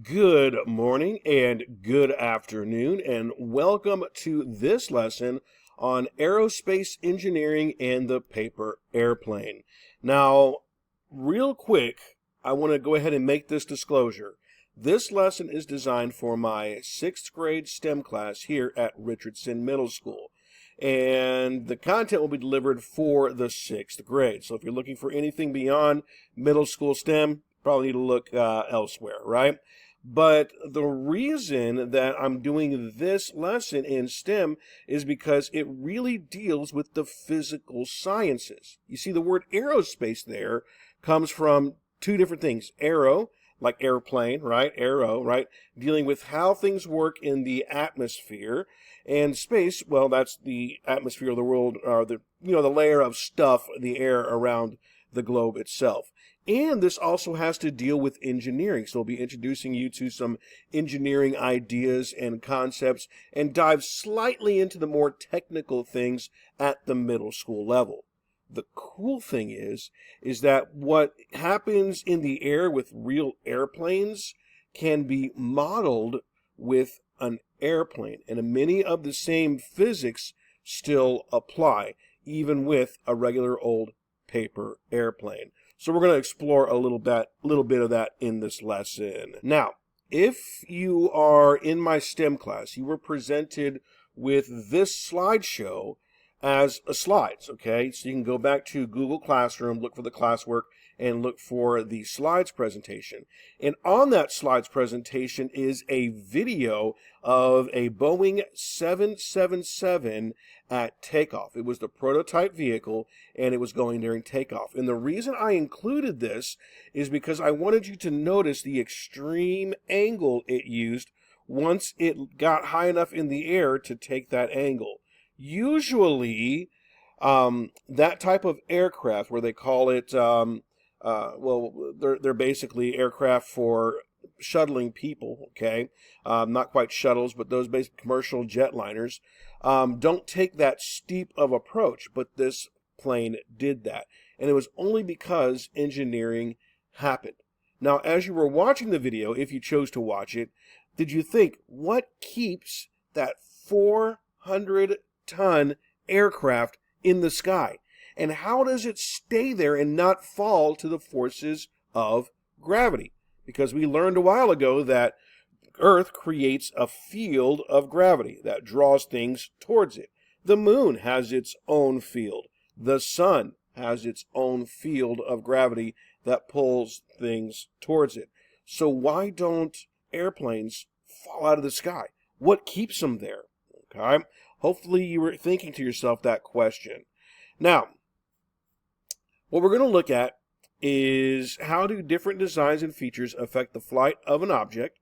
Good morning and good afternoon, and welcome to this lesson on aerospace engineering and the paper airplane. Now, real quick, I want to go ahead and make this disclosure. This lesson is designed for my 6th grade STEM class here at Richardson Middle School. And the content will be delivered for the 6th grade. So if you're looking for anything beyond middle school STEM, probably need to look elsewhere, right? But the reason that I'm doing this lesson in STEM is because it really deals with the physical sciences. You see, the word aerospace there comes from two different things. Aero, like airplane, right? Aero, right? Dealing with how things work in the atmosphere. And space, well, that's the atmosphere of the world, or the layer of stuff, the air around the globe itself. And this also has to deal with engineering. So we'll be introducing you to some engineering ideas and concepts and dive slightly into the more technical things at the middle school level. The cool thing is that what happens in the air with real airplanes can be modeled with an airplane. And many of the same physics still apply, even with a regular old paper airplane. So we're going to explore a little bit of that in this lesson. Now, if you are in my STEM class, you were presented with this slideshow as a slides, okay? So you can go back to Google Classroom, look for the classwork, and look for the slides presentation. And on that slides presentation is a video of a Boeing 777 at takeoff. It was the prototype vehicle, and it was going during takeoff. And the reason I included this is because I wanted you to notice the extreme angle it used once it got high enough in the air to take that angle. Usually, that type of aircraft, where they call it, they're basically aircraft for shuttling people, okay? Not quite shuttles, but those basic commercial jetliners don't take that steep of approach, but this plane did that. And it was only because engineering happened. Now, as you were watching the video, if you chose to watch it, did you think, what keeps that 400-ton aircraft in the sky? And how does it stay there and not fall to the forces of gravity? Because we learned a while ago that Earth creates a field of gravity that draws things towards it. The moon has its own field. The sun has its own field of gravity that pulls things towards it. So why don't airplanes fall out of the sky? What keeps them there? Okay? Hopefully you were thinking to yourself that question. Now, what we're going to look at is how do different designs and features affect the flight of an object?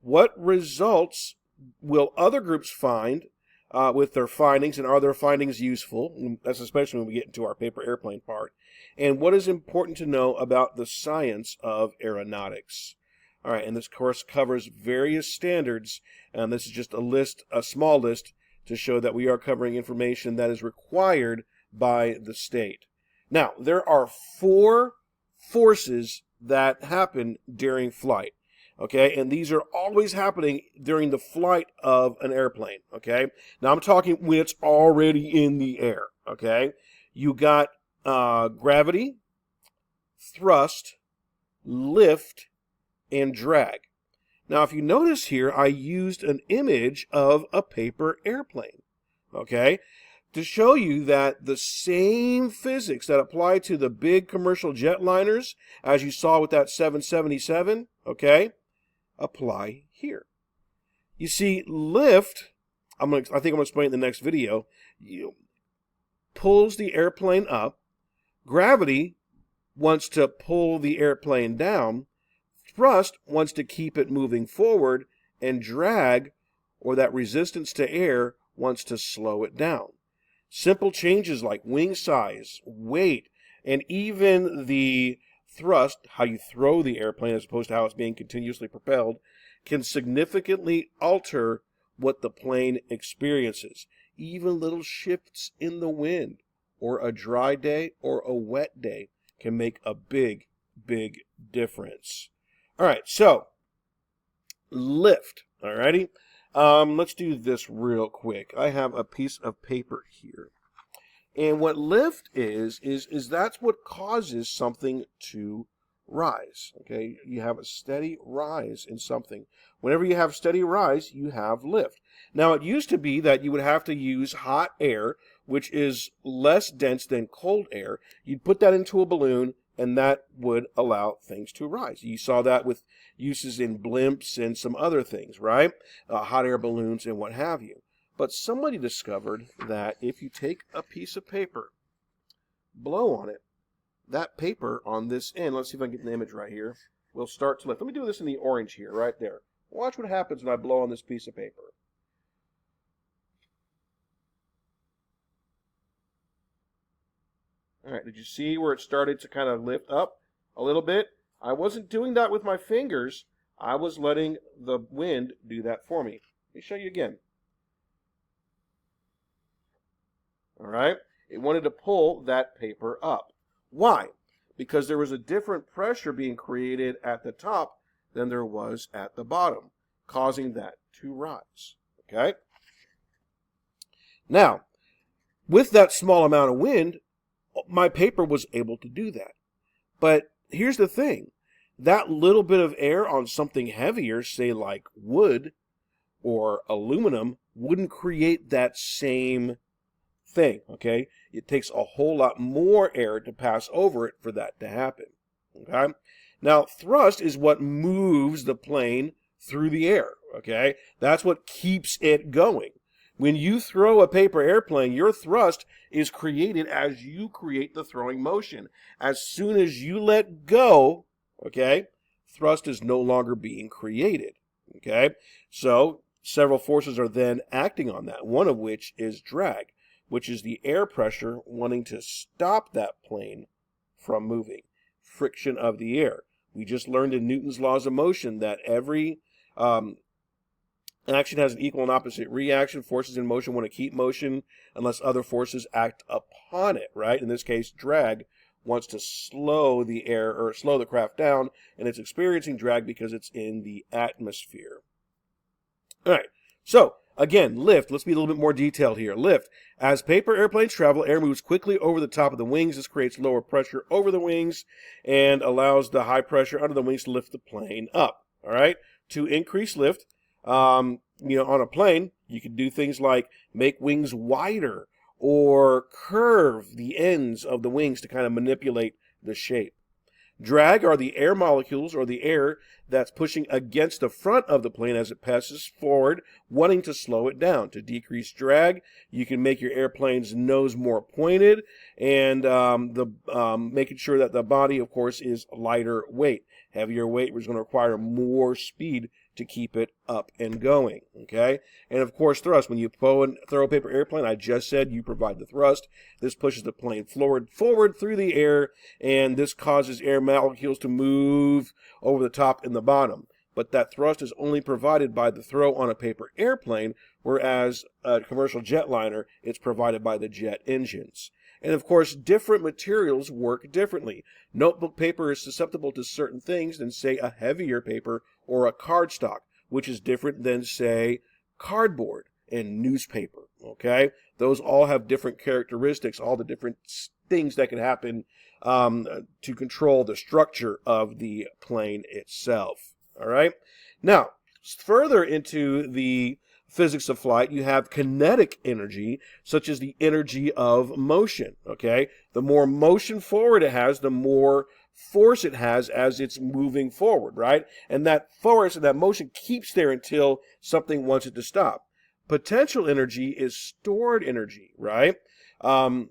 What results will other groups find with their findings, and are their findings useful? And that's especially when we get into our paper airplane part. And what is important to know about the science of aeronautics? All right, and this course covers various standards, and this is just a small list to show that we are covering information that is required by the state. Now, there are 4 forces that happen during flight, okay? And these are always happening during the flight of an airplane, okay? Now, I'm talking when it's already in the air, okay? You got gravity, thrust, lift, and drag. Now, if you notice here, I used an image of a paper airplane, okay, to show you that the same physics that apply to the big commercial jetliners, as you saw with that 777, okay, apply here. You see, lift, I think I'm going to explain in the next video, pulls the airplane up. Gravity wants to pull the airplane down. Thrust wants to keep it moving forward, and drag, or that resistance to air, wants to slow it down. Simple changes like wing size, weight, and even the thrust, how you throw the airplane as opposed to how it's being continuously propelled, can significantly alter what the plane experiences. Even little shifts in the wind, or a dry day or a wet day, can make a big difference. All right, so lift. Alrighty. Let's do this real quick. I have a piece of paper here. And what lift is that's what causes something to rise. Okay, you have a steady rise in something. Whenever you have steady rise, you have lift. Now, it used to be that you would have to use hot air, which is less dense than cold air. You'd put that into a balloon, and that would allow things to rise. You saw that with uses in blimps and some other things, right? Hot air balloons and what have you. But somebody discovered that if you take a piece of paper, blow on it, that paper on this end, let's see if I can get the image right here, will start to lift. Let me do this in the orange here, right there. Watch what happens when I blow on this piece of paper. All right, did you see where it started to kind of lift up a little bit? I wasn't doing that with my fingers. I was letting the wind do that for me. Let me show you again. All right, it wanted to pull that paper up. Why? Because there was a different pressure being created at the top than there was at the bottom, causing that to rise. Okay? Now, with that small amount of wind, my paper was able to do that. But here's the thing. That little bit of air on something heavier, say like wood or aluminum, wouldn't create that same thing, okay? It takes a whole lot more air to pass over it for that to happen, okay? Now, thrust is what moves the plane through the air, okay? That's what keeps it going. When you throw a paper airplane, your thrust is created as you create the throwing motion. As soon as you let go, okay, thrust is no longer being created, okay? So, several forces are then acting on that, one of which is drag, which is the air pressure wanting to stop that plane from moving. Friction of the air. We just learned in Newton's laws of motion that every action has an equal and opposite reaction. Forces in motion want to keep motion unless other forces act upon it, right? In this case, drag wants to slow the air or slow the craft down, and it's experiencing drag because it's in the atmosphere. All right, so again, lift. Let's be a little bit more detailed here. Lift. As paper airplanes travel, air moves quickly over the top of the wings. This creates lower pressure over the wings and allows the high pressure under the wings to lift the plane up. All right. To increase lift, on a plane, you can do things like make wings wider or curve the ends of the wings to kind of manipulate the shape. Drag are the air molecules or the air that's pushing against the front of the plane as it passes forward, wanting to slow it down. To decrease drag, you can make your airplane's nose more pointed and making sure that the body, of course, is lighter weight. Heavier weight is going to require more speed to keep it up and going, okay? And of course, thrust. When you throw a paper airplane, I just said you provide the thrust. This pushes the plane forward through the air, and this causes air molecules to move over the top and the bottom. But that thrust is only provided by the throw on a paper airplane, whereas a commercial jetliner, it's provided by the jet engines. And of course, different materials work differently. Notebook paper is susceptible to certain things than, say, a heavier paper or a cardstock, which is different than, say, cardboard and newspaper, okay? Those all have different characteristics, all the different things that can happen to control the structure of the plane itself, all right? Now, further into the physics of flight, you have kinetic energy, such as the energy of motion, okay? The more motion forward it has, the more force it has as it's moving forward, right? And that force and that motion keeps there until something wants it to stop. Potential energy is stored energy, right? And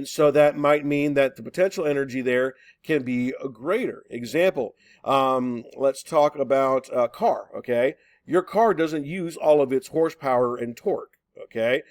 so that might mean that the potential energy there can be greater. Example, let's talk about a car, okay? Your car doesn't use all of its horsepower and torque, okay?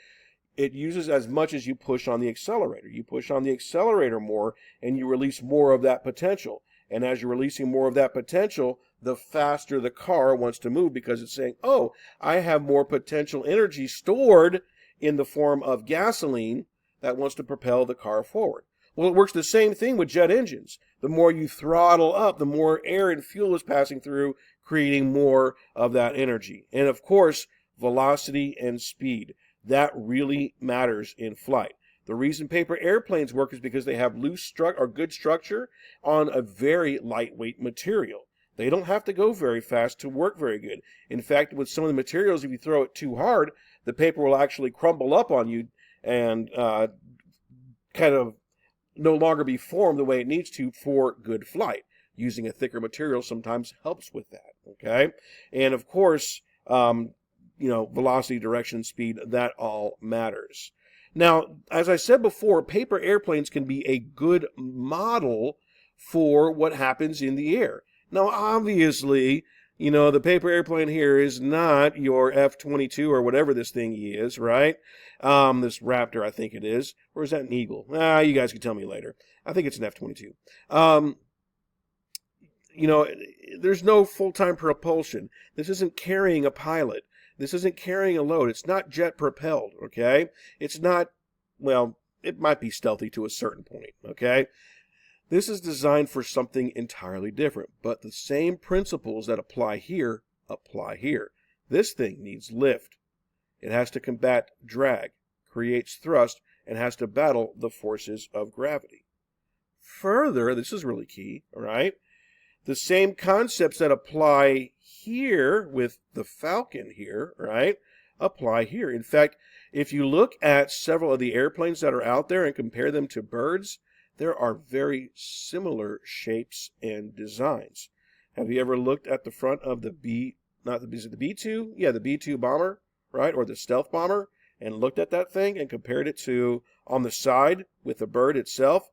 It uses as much as you push on the accelerator. You push on the accelerator more, and you release more of that potential. And as you're releasing more of that potential, the faster the car wants to move because it's saying, oh, I have more potential energy stored in the form of gasoline that wants to propel the car forward. Well, it works the same thing with jet engines. The more you throttle up, the more air and fuel is passing through, creating more of that energy. And of course, velocity and speed. That really matters in flight. The reason paper airplanes work is because they have good structure on a very lightweight material. They don't have to go very fast to work very good. In fact, with some of the materials, if you throw it too hard, the paper will actually crumble up on you and kind of no longer be formed the way it needs to for good flight. Using a thicker material sometimes helps with that, okay? And of course, velocity, direction, speed, that all matters. Now, as I said before, paper airplanes can be a good model for what happens in the air. Now, obviously, the paper airplane here is not your F-22 or whatever this thing is, right? This Raptor, I think it is. Or is that an Eagle? You guys can tell me later. I think it's an F-22. There's no full-time propulsion. This isn't carrying a pilot. This isn't carrying a load. It's not jet propelled, okay? It's not, well, it might be stealthy to a certain point, okay? This is designed for something entirely different, but the same principles that apply here apply here. This thing needs lift. It has to combat drag, creates thrust, and has to battle the forces of gravity. Further, this is really key, all right? The same concepts that apply here with the Falcon here, right, apply here. In fact, if you look at several of the airplanes that are out there and compare them to birds, there are very similar shapes and designs. Have you ever looked at the front of the is it the B-2? Yeah, the B-2 bomber, right, or the stealth bomber, and looked at that thing and compared it to on the side with the bird itself?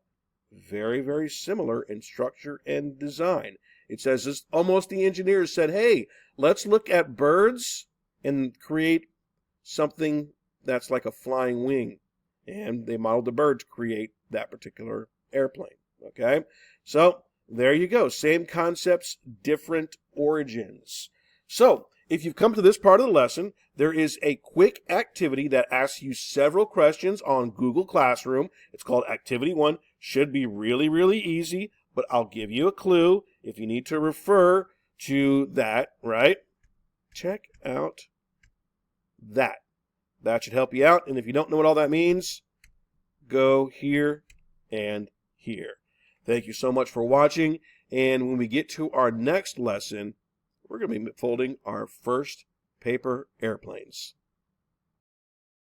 Very, very similar in structure and design. It says this, almost the engineers said, hey, let's look at birds and create something that's like a flying wing. And they modeled the bird to create that particular airplane. Okay? So, there you go. Same concepts, different origins. So, if you've come to this part of the lesson, there is a quick activity that asks you several questions on Google Classroom. It's called Activity 1. Should be really, really easy, but I'll give you a clue if you need to refer to that, right? Check out that. That should help you out, and if you don't know what all that means, go here and here. Thank you so much for watching, and when we get to our next lesson, we're going to be folding our first paper airplanes.